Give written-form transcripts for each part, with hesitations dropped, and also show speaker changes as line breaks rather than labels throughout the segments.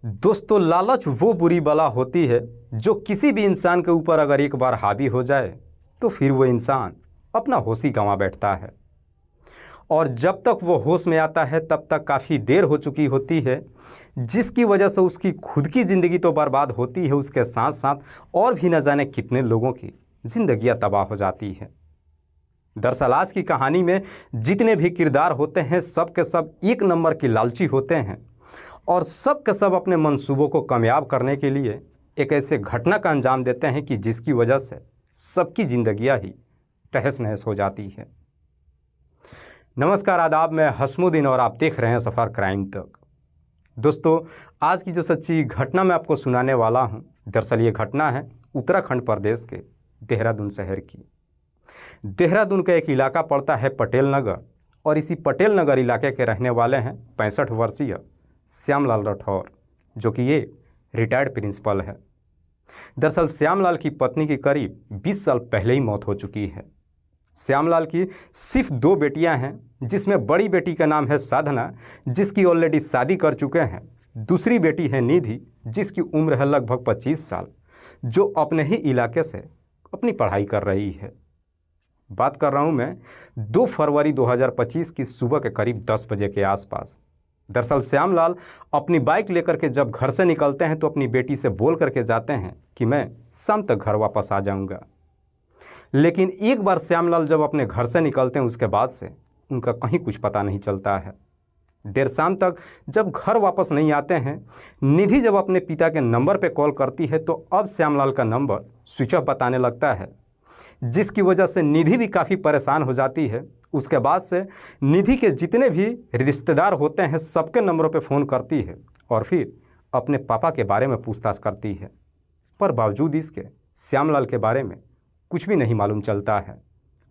दोस्तों, लालच वो बुरी बला होती है जो किसी भी इंसान के ऊपर अगर एक बार हावी हो जाए तो फिर वो इंसान अपना होश ही गंवा बैठता है। और जब तक वो होश में आता है तब तक काफ़ी देर हो चुकी होती है, जिसकी वजह से उसकी खुद की ज़िंदगी तो बर्बाद होती है, उसके साथ साथ और भी न जाने कितने लोगों की ज़िंदगियाँ तबाह हो जाती है। दरअसल आज की कहानी में जितने भी किरदार होते हैं सब के सब एक नंबर की लालची होते हैं और सब के सब अपने मंसूबों को कामयाब करने के लिए एक ऐसे घटना का अंजाम देते हैं कि जिसकी वजह से सबकी ज़िंदगियां ही तहस नहस हो जाती है। नमस्कार, आदाब, मैं हसमुद्दीन और आप देख रहे हैं सफ़र क्राइम तक। दोस्तों, आज की जो सच्ची घटना मैं आपको सुनाने वाला हूं, दरअसल ये घटना है उत्तराखंड प्रदेश के देहरादून शहर की। देहरादून का एक इलाका पड़ता है पटेल नगर और इसी पटेल नगर इलाके के रहने वाले हैं 65 वर्षीय श्यामलाल राठौर, जो कि ये रिटायर्ड प्रिंसिपल है। दरअसल श्यामलाल की पत्नी की करीब 20 साल पहले ही मौत हो चुकी है। श्यामलाल की सिर्फ 2 बेटियां हैं, जिसमें बड़ी बेटी का नाम है साधना, जिसकी ऑलरेडी शादी कर चुके हैं। दूसरी बेटी है निधि, जिसकी उम्र है लगभग 25 साल, जो अपने ही इलाके से अपनी पढ़ाई कर रही है। बात कर रहा हूं मैं 2 फरवरी 2025 की सुबह के करीब 10 बजे के आसपास। दरअसल श्यामलाल अपनी बाइक लेकर के जब घर से निकलते हैं तो अपनी बेटी से बोल करके जाते हैं कि मैं शाम तक घर वापस आ जाऊंगा। लेकिन एक बार श्यामलाल जब अपने घर से निकलते हैं उसके बाद से उनका कहीं कुछ पता नहीं चलता है। देर शाम तक जब घर वापस नहीं आते हैं, निधि जब अपने पिता के नंबर पर कॉल करती है तो अब श्यामलाल का नंबर स्विच ऑफ बताने लगता है, जिसकी वजह से निधि भी काफ़ी परेशान हो जाती है। उसके बाद से निधि के जितने भी रिश्तेदार होते हैं सबके नंबरों पे फ़ोन करती है और फिर अपने पापा के बारे में पूछताछ करती है, पर बावजूद इसके श्यामलाल के बारे में कुछ भी नहीं मालूम चलता है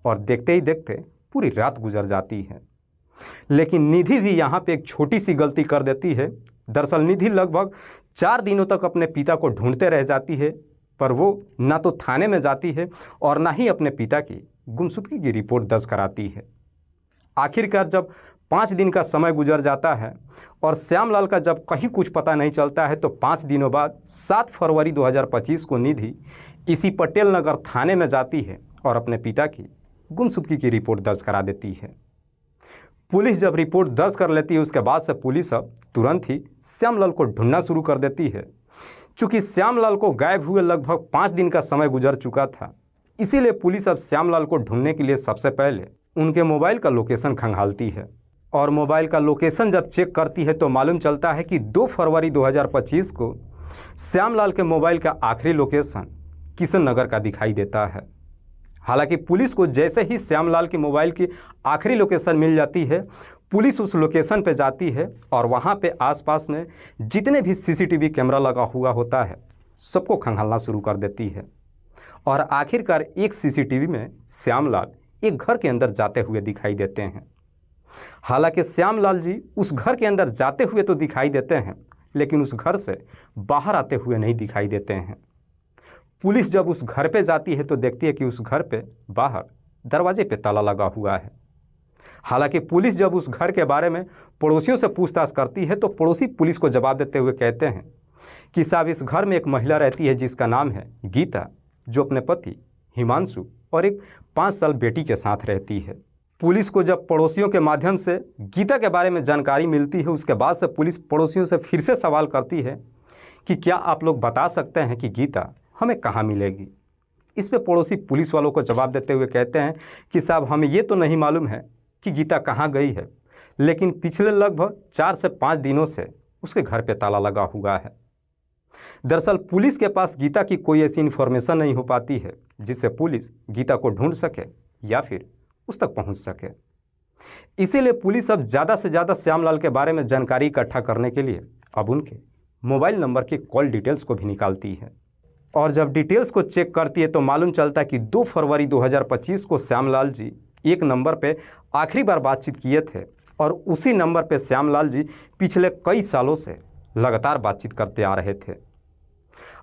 और देखते ही देखते पूरी रात गुजर जाती है। लेकिन निधि भी यहाँ पे एक छोटी सी गलती कर देती है। दरअसल निधि लगभग 4 दिनों तक अपने पिता को ढूंढते रह जाती है, पर वो ना तो थाने में जाती है और ना ही अपने पिता की गुमशुदगी की रिपोर्ट दर्ज कराती है। आखिरकार जब 5 दिन का समय गुजर जाता है और श्यामलाल का जब कहीं कुछ पता नहीं चलता है तो 5 दिनों बाद 7 फरवरी 2025 को निधि इसी पटेल नगर थाने में जाती है और अपने पिता की गुमशुदगी की रिपोर्ट दर्ज करा देती है। पुलिस जब रिपोर्ट दर्ज कर लेती है उसके बाद से पुलिस अब तुरंत ही श्यामलाल को ढूंढना शुरू कर देती है। चूँकि श्यामलाल को गायब हुए लगभग 5 दिन का समय गुजर चुका था, इसीलिए पुलिस अब श्यामलाल को ढूंढने के लिए सबसे पहले उनके मोबाइल का लोकेशन खंगालती है और मोबाइल का लोकेशन जब चेक करती है तो मालूम चलता है कि 2 फरवरी 2025 को श्यामलाल के मोबाइल का आखिरी लोकेशन किशन नगर का दिखाई देता है। हालांकि पुलिस को जैसे ही श्यामलाल के मोबाइल की आखिरी लोकेशन मिल जाती है, पुलिस उस लोकेशन पे जाती है और वहाँ पे आसपास में जितने भी सीसीटीवी कैमरा लगा हुआ होता है सबको खंगालना शुरू कर देती है और आखिरकार एक सीसीटीवी में श्यामलाल एक घर के अंदर जाते हुए दिखाई देते हैं। हालांकि श्यामलाल जी उस घर के अंदर जाते हुए तो दिखाई देते हैं, लेकिन उस घर से बाहर आते हुए नहीं दिखाई देते हैं। पुलिस जब उस घर पे जाती है तो देखती है कि उस घर पे बाहर दरवाजे पे ताला लगा हुआ है। हालांकि पुलिस जब उस घर के बारे में पड़ोसियों से पूछताछ करती है तो पड़ोसी पुलिस को जवाब देते हुए कहते हैं कि साहब, इस घर में एक महिला रहती है जिसका नाम है गीता, जो अपने पति हिमांशु और एक 5 साल बेटी के साथ रहती है। पुलिस को जब पड़ोसियों के माध्यम से गीता के बारे में जानकारी मिलती है उसके बाद से पुलिस पड़ोसियों से फिर से सवाल करती है कि क्या आप लोग बता सकते हैं कि गीता हमें कहाँ मिलेगी। इस पे पड़ोसी पुलिस वालों को जवाब देते हुए कहते हैं कि साहब, हमें ये तो नहीं मालूम है कि गीता कहाँ गई है, लेकिन पिछले लगभग 4 से 5 दिनों से उसके घर पे ताला लगा हुआ है। दरअसल पुलिस के पास गीता की कोई ऐसी इन्फॉर्मेशन नहीं हो पाती है जिससे पुलिस गीता को ढूंढ सके या फिर उस तक पहुंच सके। इसीलिए पुलिस अब ज़्यादा से ज़्यादा श्यामलाल के बारे में जानकारी इकट्ठा करने के लिए अब उनके मोबाइल नंबर की कॉल डिटेल्स को भी निकालती है और जब डिटेल्स को चेक करती है तो मालूम चलता है कि 2 फरवरी 2025 को श्यामलाल जी एक नंबर पे आखिरी बार बातचीत किए थे और उसी नंबर पे श्यामलाल जी पिछले कई सालों से लगातार बातचीत करते आ रहे थे।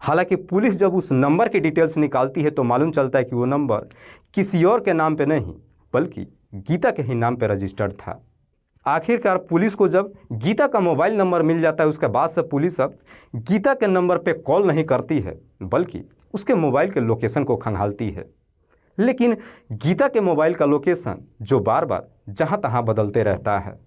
हालांकि पुलिस जब उस नंबर की डिटेल्स निकालती है तो मालूम चलता है कि वो नंबर किसी और के नाम पे नहीं बल्कि गीता के ही नाम पे रजिस्टर्ड था। आखिरकार पुलिस को जब गीता का मोबाइल नंबर मिल जाता है, उसके बाद से पुलिस अब गीता के नंबर पे कॉल नहीं करती है, बल्कि उसके मोबाइल के लोकेशन को खंगालती है। लेकिन गीता के मोबाइल का लोकेशन जो बार बार जहाँ तहाँ बदलते रहता है।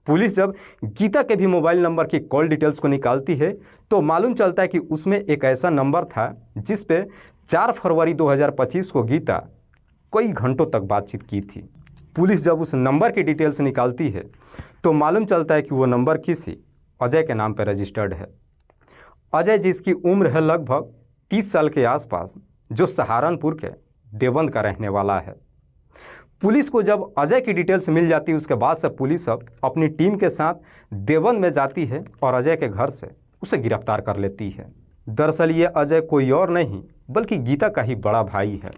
पुलिस जब गीता के भी मोबाइल नंबर की कॉल डिटेल्स को निकालती है तो मालूम चलता है कि उसमें एक ऐसा नंबर था जिस पे 4 फरवरी 2025 को गीता कई घंटों तक बातचीत की थी। पुलिस जब उस नंबर की डिटेल्स निकालती है तो मालूम चलता है कि वो नंबर किसी अजय के नाम पर रजिस्टर्ड है। अजय जिसकी उम्र है लगभग 30 साल के आसपास, जो सहारनपुर के देवबंद का रहने वाला है। पुलिस को जब अजय की डिटेल्स मिल जाती है उसके बाद से पुलिस अब अपनी टीम के साथ देवबंद में जाती है और अजय के घर से उसे गिरफ्तार कर लेती है। दरअसल ये अजय कोई और नहीं बल्कि गीता का ही बड़ा भाई है।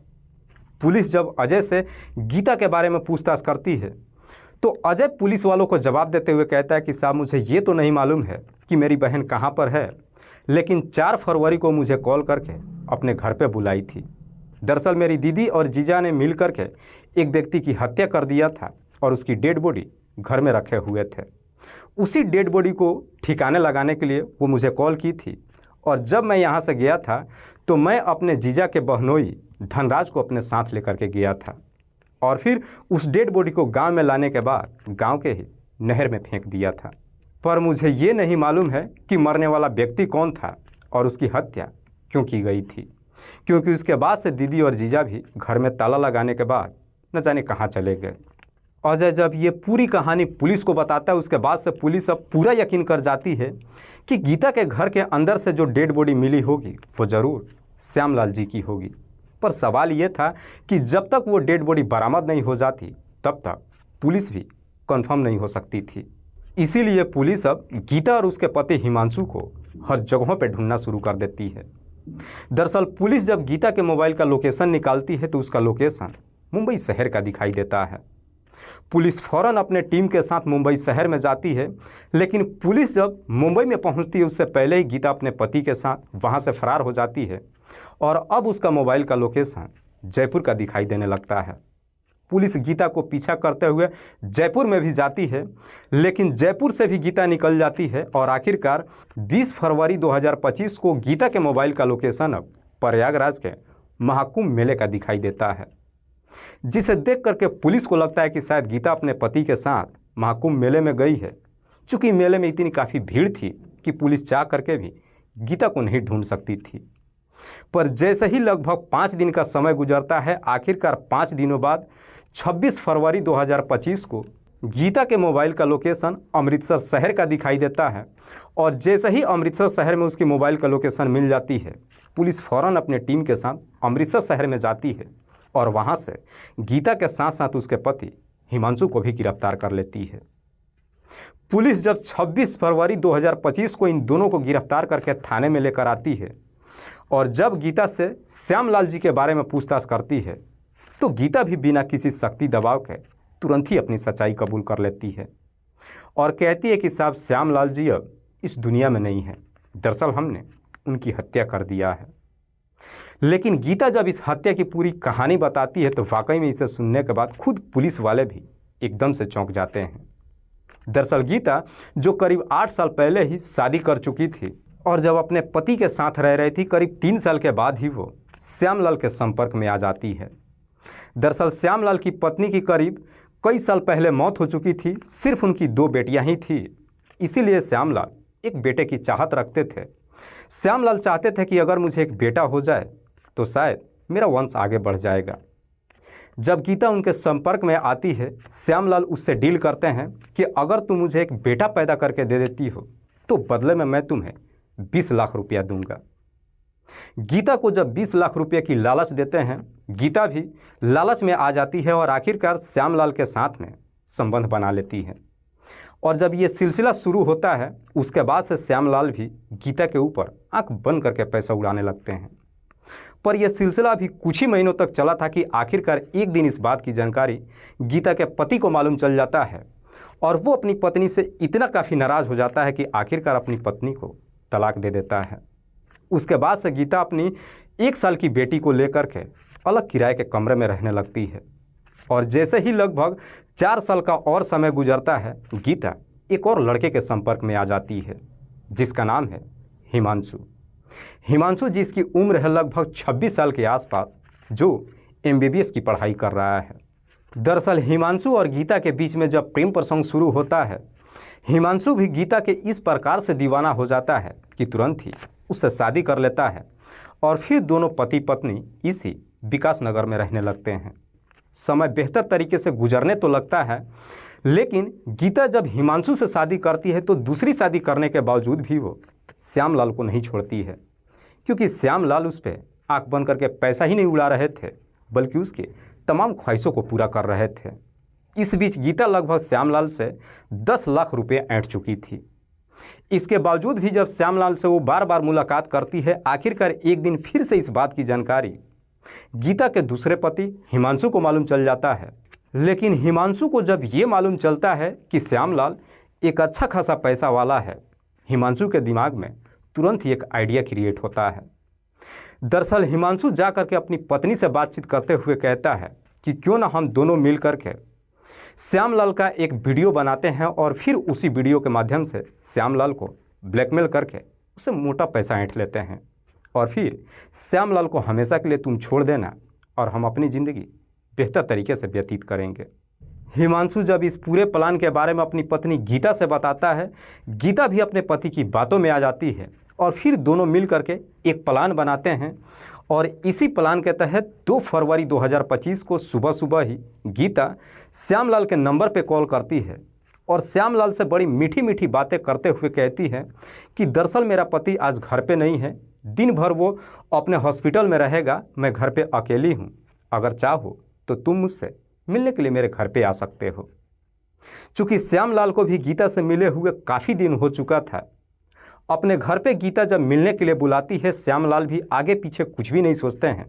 पुलिस जब अजय से गीता के बारे में पूछताछ करती है तो अजय पुलिस वालों को जवाब देते हुए कहता है कि साहब मुझे ये तो नहीं मालूम है कि मेरी बहन कहाँ पर है, लेकिन 4 फरवरी को मुझे कॉल करके अपने घर पे बुलाई थी। दरअसल मेरी दीदी और जीजा ने मिल कर के एक व्यक्ति की हत्या कर दिया था और उसकी डेड बॉडी घर में रखे हुए थे। उसी डेड बॉडी को ठिकाने लगाने के लिए वो मुझे कॉल की थी और जब मैं यहाँ से गया था तो मैं अपने जीजा के बहनोई धनराज को अपने साथ लेकर के गया था और फिर उस डेड बॉडी को गांव में लाने के बाद गांव के ही नहर में फेंक दिया था। पर मुझे ये नहीं मालूम है कि मरने वाला व्यक्ति कौन था और उसकी हत्या क्यों की गई थी, क्योंकि उसके बाद से दीदी और जीजा भी घर में ताला लगाने के बाद न जाने कहाँ चले गए। अजय जब ये पूरी कहानी पुलिस को बताता है उसके बाद से पुलिस अब पूरा यकीन कर जाती है कि गीता के घर के अंदर से जो डेड बॉडी मिली होगी वो ज़रूर श्यामलाल जी की होगी। पर सवाल ये था कि जब तक वो डेड बॉडी बरामद नहीं हो जाती तब तक पुलिस भी कंफर्म नहीं हो सकती थी। इसीलिए पुलिस अब गीता और उसके पति हिमांशु को हर जगहों पर ढूंढना शुरू कर देती है। दरअसल पुलिस जब गीता के मोबाइल का लोकेशन निकालती है तो उसका लोकेशन मुंबई शहर का दिखाई देता है। पुलिस फ़ौरन अपने टीम के साथ मुंबई शहर में जाती है, लेकिन पुलिस जब मुंबई में पहुंचती है उससे पहले ही गीता अपने पति के साथ वहां से फरार हो जाती है और अब उसका मोबाइल का लोकेशन जयपुर का दिखाई देने लगता है। पुलिस गीता को पीछा करते हुए जयपुर में भी जाती है, लेकिन जयपुर से भी गीता निकल जाती है और आखिरकार 20 फरवरी 2025 को गीता के मोबाइल का लोकेशन अब प्रयागराज के महाकुंभ मेले का दिखाई देता है, जिसे देख करके पुलिस को लगता है कि शायद गीता अपने पति के साथ महाकुंभ मेले में गई है। चूँकि मेले में इतनी काफ़ी भीड़ थी कि पुलिस चाह करके भी गीता को नहीं ढूंढ सकती थी। पर जैसे ही लगभग 5 दिन का समय गुजरता है, आखिरकार 5 दिनों बाद 26 फरवरी 2025 को गीता के मोबाइल का लोकेशन अमृतसर शहर का दिखाई देता है और जैसे ही अमृतसर शहर में उसकी मोबाइल का लोकेशन मिल जाती है, पुलिस फ़ौरन अपने टीम के साथ अमृतसर शहर में जाती है और वहां से गीता के साथ साथ उसके पति हिमांशु को भी गिरफ्तार कर लेती है। पुलिस जब 26 फरवरी 2025 को इन दोनों को गिरफ्तार करके थाने में लेकर आती है और जब गीता से श्यामलाल जी के बारे में पूछताछ करती है तो गीता भी बिना किसी सख्ती दबाव के तुरंत ही अपनी सच्चाई कबूल कर लेती है और कहती है कि साहब श्यामलाल जी अब इस दुनिया में नहीं है, दरअसल हमने उनकी हत्या कर दिया है। लेकिन गीता जब इस हत्या की पूरी कहानी बताती है तो वाकई में इसे सुनने के बाद खुद पुलिस वाले भी एकदम से चौंक जाते हैं। दरअसल गीता जो करीब 8 साल पहले ही शादी कर चुकी थी और जब अपने पति के साथ रह रही थी, करीब 3 साल के बाद ही वो श्यामलाल के संपर्क में आ जाती है। दरअसल श्यामलाल की पत्नी की करीब कई साल पहले मौत हो चुकी थी, सिर्फ उनकी 2 बेटियां ही थी। इसीलिए श्यामलाल एक बेटे की चाहत रखते थे। श्यामलाल चाहते थे कि अगर मुझे एक बेटा हो जाए तो शायद मेरा वंश आगे बढ़ जाएगा। जब गीता उनके संपर्क में आती है, श्यामलाल उससे डील करते हैं कि अगर तुम मुझे एक बेटा पैदा करके दे देती हो तो बदले में मैं तुम्हें 20 लाख रुपया दूंगा। गीता को जब 20 लाख रुपये की लालच देते हैं, गीता भी लालच में आ जाती है और आखिरकार श्यामलाल के साथ में संबंध बना लेती है। और जब ये सिलसिला शुरू होता है उसके बाद से श्यामलाल भी गीता के ऊपर आंख बंद करके पैसा उड़ाने लगते हैं। पर यह सिलसिला भी कुछ ही महीनों तक चला था कि आखिरकार एक दिन इस बात की जानकारी गीता के पति को मालूम चल जाता है और वो अपनी पत्नी से इतना काफ़ी नाराज़ हो जाता है कि आखिरकार अपनी पत्नी को तलाक दे देता है। उसके बाद से गीता अपनी 1 साल की बेटी को लेकर के अलग किराए के कमरे में रहने लगती है। और जैसे ही लगभग 4 साल का और समय गुजरता है, गीता एक और लड़के के संपर्क में आ जाती है जिसका नाम है हिमांशु। हिमांशु जिसकी उम्र है लगभग 26 साल के आसपास, जो MBBS की पढ़ाई कर रहा है। दरअसल हिमांशु और गीता के बीच में जब प्रेम प्रसंग शुरू होता है, हिमांशु भी गीता के इस प्रकार से दीवाना हो जाता है कि तुरंत ही उससे शादी कर लेता है और फिर दोनों पति पत्नी इसी विकास नगर में रहने लगते हैं। समय बेहतर तरीके से गुजरने तो लगता है, लेकिन गीता जब हिमांशु से शादी करती है तो दूसरी शादी करने के बावजूद भी वो श्यामलाल को नहीं छोड़ती है, क्योंकि श्यामलाल उस पर आँख बंद करके पैसा ही नहीं उड़ा रहे थे बल्कि उसके तमाम ख्वाहिशों को पूरा कर रहे थे। इस बीच गीता लगभग श्यामलाल से 10 लाख रुपए ऐंठ चुकी थी। इसके बावजूद भी जब श्यामलाल से वो बार बार मुलाकात करती है, आखिरकार एक दिन फिर से इस बात की जानकारी गीता के दूसरे पति हिमांशु को मालूम चल जाता है। लेकिन हिमांशु को जब ये मालूम चलता है कि श्यामलाल एक अच्छा खासा पैसा वाला है, हिमांशु के दिमाग में तुरंत ही एक आइडिया क्रिएट होता है। दरअसल हिमांशु जा करके अपनी पत्नी से बातचीत करते हुए कहता है कि क्यों ना हम दोनों मिल करके श्यामलाल का एक वीडियो बनाते हैं और फिर उसी वीडियो के माध्यम से श्यामलाल को ब्लैकमेल करके उसे मोटा पैसा ऐंठ लेते हैं और फिर श्यामलाल को हमेशा के लिए तुम छोड़ देना और हम अपनी ज़िंदगी बेहतर तरीके से व्यतीत करेंगे। हिमांशु जब इस पूरे प्लान के बारे में अपनी पत्नी गीता से बताता है, गीता भी अपने पति की बातों में आ जाती है और फिर दोनों मिल करके एक प्लान बनाते हैं। और इसी प्लान के तहत 2 फरवरी 2025 को सुबह सुबह ही गीता श्यामलाल के नंबर पे कॉल करती है और श्यामलाल से बड़ी मीठी मीठी बातें करते हुए कहती है कि दरअसल मेरा पति आज घर पे नहीं है, दिन भर वो अपने हॉस्पिटल में रहेगा, मैं घर पे अकेली हूँ, अगर चाहो तो तुम मुझसे मिलने के लिए मेरे घर पे आ सकते हो। चूँकि श्यामलाल को भी गीता से मिले हुए काफ़ी दिन हो चुका था, अपने घर पे गीता जब मिलने के लिए बुलाती है, श्यामलाल भी आगे पीछे कुछ भी नहीं सोचते हैं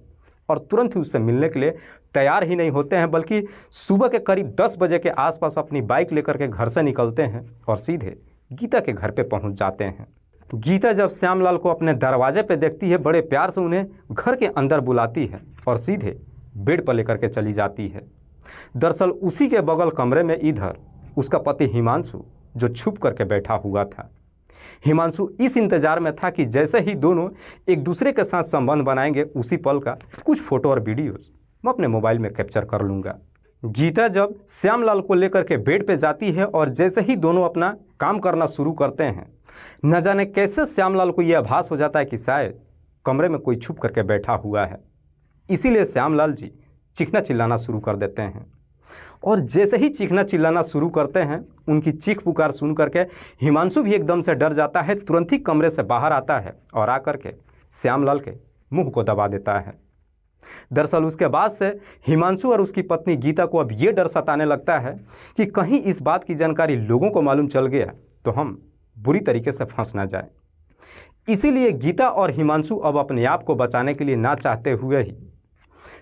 और तुरंत ही उससे मिलने के लिए तैयार ही नहीं होते हैं, बल्कि सुबह के करीब 10 बजे के आसपास अपनी बाइक लेकर के घर से निकलते हैं और सीधे गीता के घर पे पहुंच जाते हैं। गीता जब श्यामलाल को अपने दरवाजे पे देखती है, बड़े प्यार से उन्हें घर के अंदर बुलाती है और सीधे बेड पर लेकर के चली जाती है। दरअसल उसी के बगल कमरे में इधर उसका पति हिमांशु जो छुप करके बैठा हुआ था। हिमांशु इस इंतजार में था कि जैसे ही दोनों एक दूसरे के साथ संबंध बनाएंगे, उसी पल का कुछ फोटो और वीडियोस मैं अपने मोबाइल में कैप्चर कर लूँगा। गीता जब श्यामलाल को लेकर के बेड पे जाती है और जैसे ही दोनों अपना काम करना शुरू करते हैं, न जाने कैसे श्यामलाल को यह आभास हो जाता है कि शायद कमरे में कोई छुप करके बैठा हुआ है। इसीलिए श्यामलाल जी चीखना चिल्लाना शुरू कर देते हैं और जैसे ही चीखना चिल्लाना शुरू करते हैं, उनकी चीख पुकार सुन करके हिमांशु भी एकदम से डर जाता है, तुरंत ही कमरे से बाहर आता है और आकर के श्यामलाल के मुंह को दबा देता है। दरअसल उसके बाद से हिमांशु और उसकी पत्नी गीता को अब ये डर सताने लगता है कि कहीं इस बात की जानकारी लोगों को मालूम चल गया तो हम बुरी तरीके से फंस ना जाए। इसीलिए गीता और हिमांशु अब अपने आप को बचाने के लिए ना चाहते हुए ही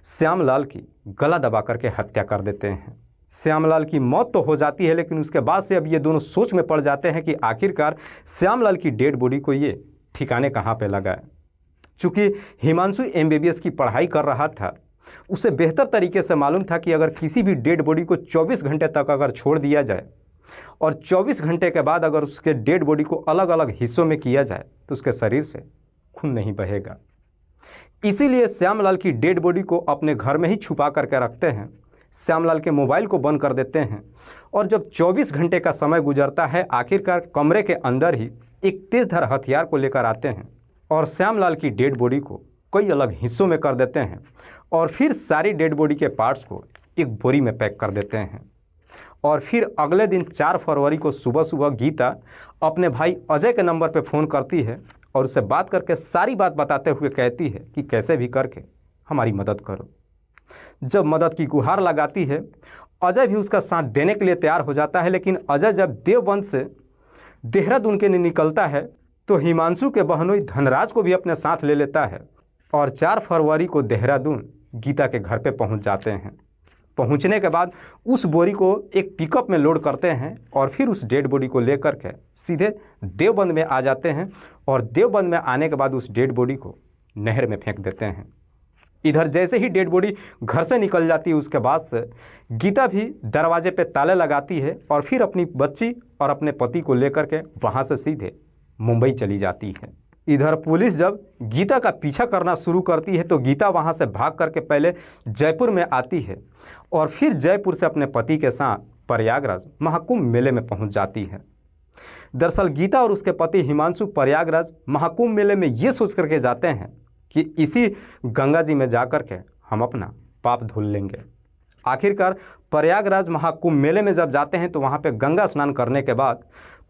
श्यामलाल की गला दबा करके हत्या कर देते हैं। श्यामलाल की मौत तो हो जाती है, लेकिन उसके बाद से अब ये दोनों सोच में पड़ जाते हैं कि आखिरकार श्यामलाल की डेड बॉडी को ये ठिकाने कहाँ पे लगाए। चूँकि हिमांशु MBBS की पढ़ाई कर रहा था, उसे बेहतर तरीके से मालूम था कि अगर किसी भी डेड बॉडी को 24 घंटे तक अगर छोड़ दिया जाए और 24 घंटे के बाद अगर उसके डेड बॉडी को अलग अलग हिस्सों में किया जाए तो उसके शरीर से खून नहीं बहेगा। इसीलिए श्यामलाल की डेड बॉडी को अपने घर में ही छुपा करके रखते हैं, श्यामलाल के मोबाइल को बंद कर देते हैं और जब 24 घंटे का समय गुजरता है, आखिरकार कमरे के अंदर ही एक तेज़धार हथियार को लेकर आते हैं और श्यामलाल की डेड बॉडी को कई अलग हिस्सों में कर देते हैं और फिर सारी डेड बॉडी के पार्ट्स को एक बोरी में पैक कर देते हैं। और फिर अगले दिन 4 फरवरी को सुबह सुबह गीता अपने भाई अजय के नंबर पर फ़ोन करती है और उससे बात करके सारी बात बताते हुए कहती है कि कैसे भी करके हमारी मदद करो। जब मदद की गुहार लगाती है, अजय भी उसका साथ देने के लिए तैयार हो जाता है, लेकिन अजय जब देवबंद से देहरादून के लिए निकलता है तो हिमांशु के बहनोई धनराज को भी अपने साथ ले लेता है और 4 फरवरी को देहरादून गीता के घर पे पहुंच जाते हैं। पहुंचने के बाद उस बोरी को एक पिकअप में लोड करते हैं और फिर उस डेड बॉडी को लेकर के सीधे देवबंद में आ जाते हैं और देवबंद में आने के बाद उस डेड बॉडी को नहर में फेंक देते हैं। इधर जैसे ही डेड बॉडी घर से निकल जाती है उसके बाद से गीता भी दरवाजे पे ताले लगाती है और फिर अपनी बच्ची और अपने पति को लेकर के वहाँ से सीधे मुंबई चली जाती है। इधर पुलिस जब गीता का पीछा करना शुरू करती है तो गीता वहाँ से भाग करके पहले जयपुर में आती है और फिर जयपुर से अपने पति के साथ प्रयागराज महाकुंभ मेले में पहुँच जाती है। दरअसल गीता और उसके पति हिमांशु प्रयागराज महाकुंभ मेले में ये सोच करके जाते हैं कि इसी गंगा जी में जाकर के हम अपना पाप धुल लेंगे। आखिरकार प्रयागराज महाकुंभ मेले में जब जाते हैं तो वहाँ पे गंगा स्नान करने के बाद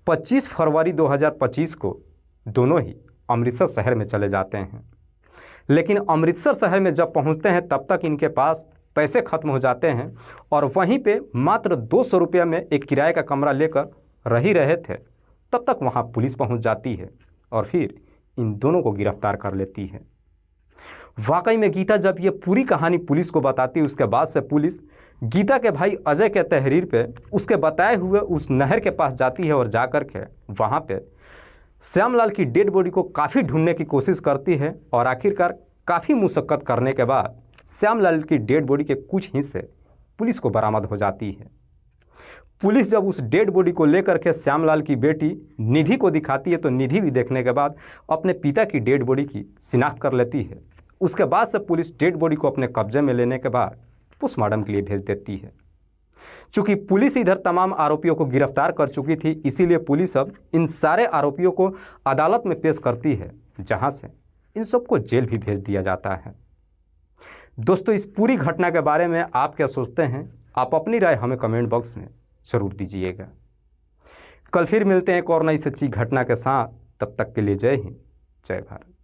25 फरवरी 2025 को दोनों ही अमृतसर शहर में चले जाते हैं। लेकिन अमृतसर शहर में जब पहुँचते हैं तब तक इनके पास पैसे ख़त्म हो जाते हैं और वहीं पे मात्र 200 रुपये में एक किराए का कमरा लेकर रह ही रहे थे। तब तक वहाँ पुलिस पहुँच जाती है और फिर इन दोनों को गिरफ्तार कर लेती है। वाकई में गीता जब ये पूरी कहानी पुलिस को बताती है उसके बाद से पुलिस गीता के भाई अजय के तहरीर पे उसके बताए हुए उस नहर के पास जाती है और जाकर के वहाँ पे श्यामलाल की डेड बॉडी को काफ़ी ढूंढने की कोशिश करती है और आखिरकार काफ़ी मुशक्क़त करने के बाद श्यामलाल की डेड बॉडी के कुछ हिस्से पुलिस को बरामद हो जाती है। पुलिस जब उस डेड बॉडी को लेकर के श्यामलाल की बेटी निधि को दिखाती है तो निधि भी देखने के बाद अपने पिता की डेड बॉडी की शिनाख्त कर लेती है। उसके बाद से पुलिस डेड बॉडी को अपने कब्जे में लेने के बाद पोस्टमार्टम के लिए भेज देती है। चूँकि पुलिस इधर तमाम आरोपियों को गिरफ्तार कर चुकी थी इसीलिए पुलिस अब इन सारे आरोपियों को अदालत में पेश करती है जहां से इन सबको जेल भी भेज दिया जाता है। दोस्तों, इस पूरी घटना के बारे में आप क्या सोचते हैं? आप अपनी राय हमें कमेंट बॉक्स में ज़रूर दीजिएगा। कल फिर मिलते हैं एक और नई सच्ची घटना के साथ। तब तक के लिए जय हिंद, जय भारत।